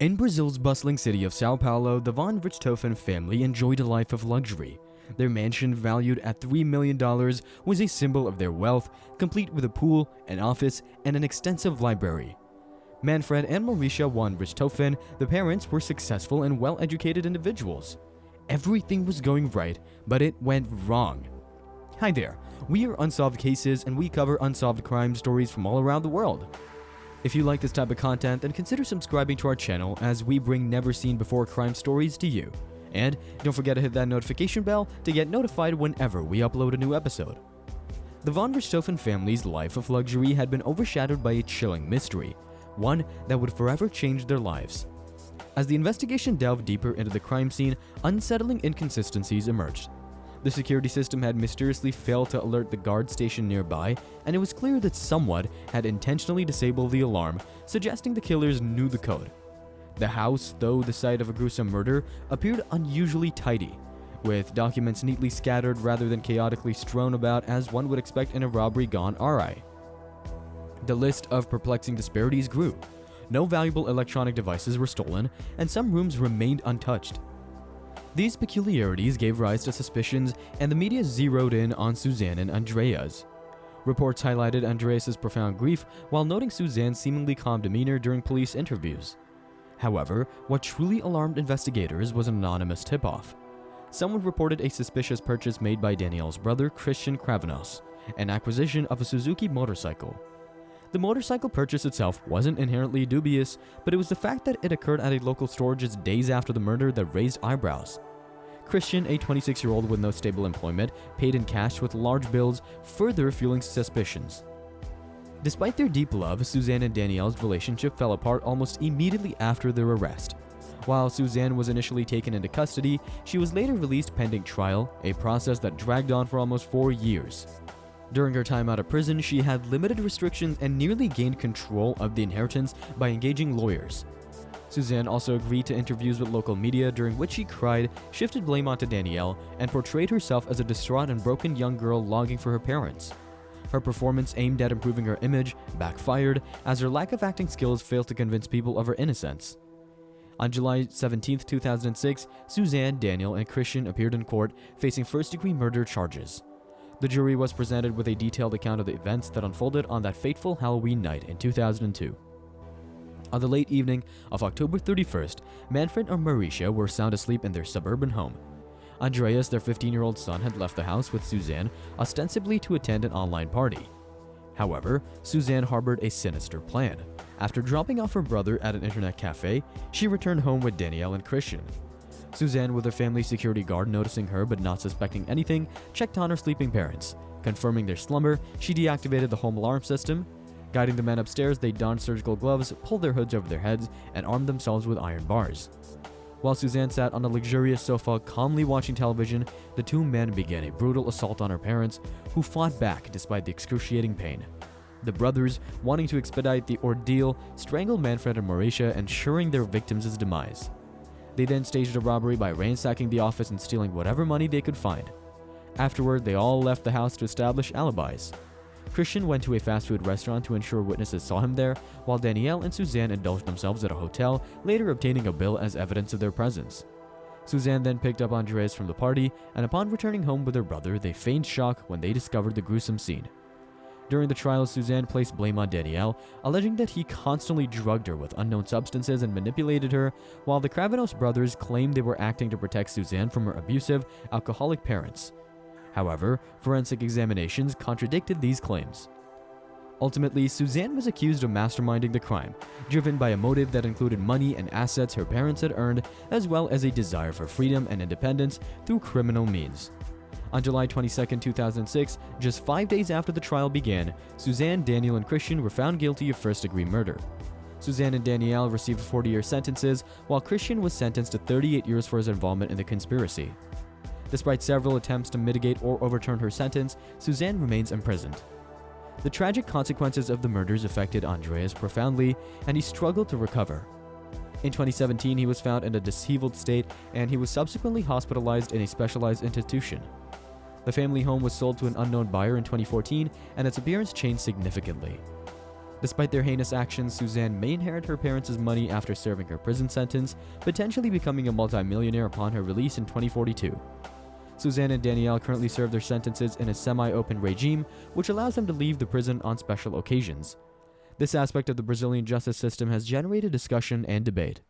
In Brazil's bustling city of Sao Paulo, the Von Richthofen family enjoyed a life of luxury. Their mansion, valued at $3 million, was a symbol of their wealth, complete with a pool, an office, and an extensive library. Manfred and Mauricia von Richthofen, the parents, were successful and well-educated individuals. Everything was going right, but it went wrong. Hi there, we are Unsolved Cases, and we cover unsolved crime stories from all around the world. If you like this type of content, then consider subscribing to our channel as we bring never-seen-before crime stories to you. And don't forget to hit that notification bell to get notified whenever we upload a new episode. The Von Richthofen family's life of luxury had been overshadowed by a chilling mystery, one that would forever change their lives. As the investigation delved deeper into the crime scene, unsettling inconsistencies emerged. The security system had mysteriously failed to alert the guard station nearby, and it was clear that someone had intentionally disabled the alarm, suggesting the killers knew the code. The house, though the site of a gruesome murder, appeared unusually tidy, with documents neatly scattered rather than chaotically strewn about as one would expect in a robbery gone awry. The list of perplexing disparities grew. No valuable electronic devices were stolen, and some rooms remained untouched. These peculiarities gave rise to suspicions, and the media zeroed in on Suzane and Andreas. Reports highlighted Andreas' profound grief while noting Suzane's seemingly calm demeanor during police interviews. However, what truly alarmed investigators was an anonymous tip-off. Someone reported a suspicious purchase made by Danielle's brother, Christian Kravanos, an acquisition of a Suzuki motorcycle. The motorcycle purchase itself wasn't inherently dubious, but it was the fact that it occurred at a local store just days after the murder that raised eyebrows. Christian, a 26-year-old with no stable employment, paid in cash with large bills, further fueling suspicions. Despite their deep love, Suzane and Danielle's relationship fell apart almost immediately after their arrest. While Suzane was initially taken into custody, she was later released pending trial, a process that dragged on for almost 4 years. During her time out of prison, she had limited restrictions and nearly gained control of the inheritance by engaging lawyers. Suzane also agreed to interviews with local media, during which she cried, shifted blame onto Danielle, and portrayed herself as a distraught and broken young girl longing for her parents. Her performance aimed at improving her image backfired, as her lack of acting skills failed to convince people of her innocence. On July 17, 2006, Suzane, Daniel, and Christian appeared in court, facing first-degree murder charges. The jury was presented with a detailed account of the events that unfolded on that fateful Halloween night in 2002. On the late evening of October 31st, Manfred and Mauricia were sound asleep in their suburban home. Andreas, their 15-year-old son, had left the house with Suzane, ostensibly to attend an online party. However, Suzane harbored a sinister plan. After dropping off her brother at an internet cafe, she returned home with Danielle and Christian. Suzane, with her family security guard noticing her but not suspecting anything, checked on her sleeping parents. Confirming their slumber, she deactivated the home alarm system. Guiding the men upstairs, they donned surgical gloves, pulled their hoods over their heads, and armed themselves with iron bars. While Suzane sat on a luxurious sofa calmly watching television, the two men began a brutal assault on her parents, who fought back despite the excruciating pain. The brothers, wanting to expedite the ordeal, strangled Manfred and Mauricia, ensuring their victims' demise. They then staged a robbery by ransacking the office and stealing whatever money they could find. Afterward, they all left the house to establish alibis. Christian went to a fast food restaurant to ensure witnesses saw him there, while Danielle and Suzane indulged themselves at a hotel, later obtaining a bill as evidence of their presence. Suzane then picked up Andreas from the party, and upon returning home with her brother, they feigned shock when they discovered the gruesome scene. During the trial, Suzane placed blame on Danielle, alleging that he constantly drugged her with unknown substances and manipulated her, while the Kravanos brothers claimed they were acting to protect Suzane from her abusive, alcoholic parents. However, forensic examinations contradicted these claims. Ultimately, Suzane was accused of masterminding the crime, driven by a motive that included money and assets her parents had earned, as well as a desire for freedom and independence through criminal means. On July 22, 2006, just 5 days after the trial began, Suzane, Daniel, and Christian were found guilty of first-degree murder. Suzane and Danielle received 40-year sentences, while Christian was sentenced to 38 years for his involvement in the conspiracy. Despite several attempts to mitigate or overturn her sentence, Suzane remains imprisoned. The tragic consequences of the murders affected Andreas profoundly, and he struggled to recover. In 2017, he was found in a disheveled state, and he was subsequently hospitalized in a specialized institution. The family home was sold to an unknown buyer in 2014, and its appearance changed significantly. Despite their heinous actions, Suzane may inherit her parents' money after serving her prison sentence, potentially becoming a multimillionaire upon her release in 2042. Suzane and Danielle currently serve their sentences in a semi-open regime, which allows them to leave the prison on special occasions. This aspect of the Brazilian justice system has generated discussion and debate.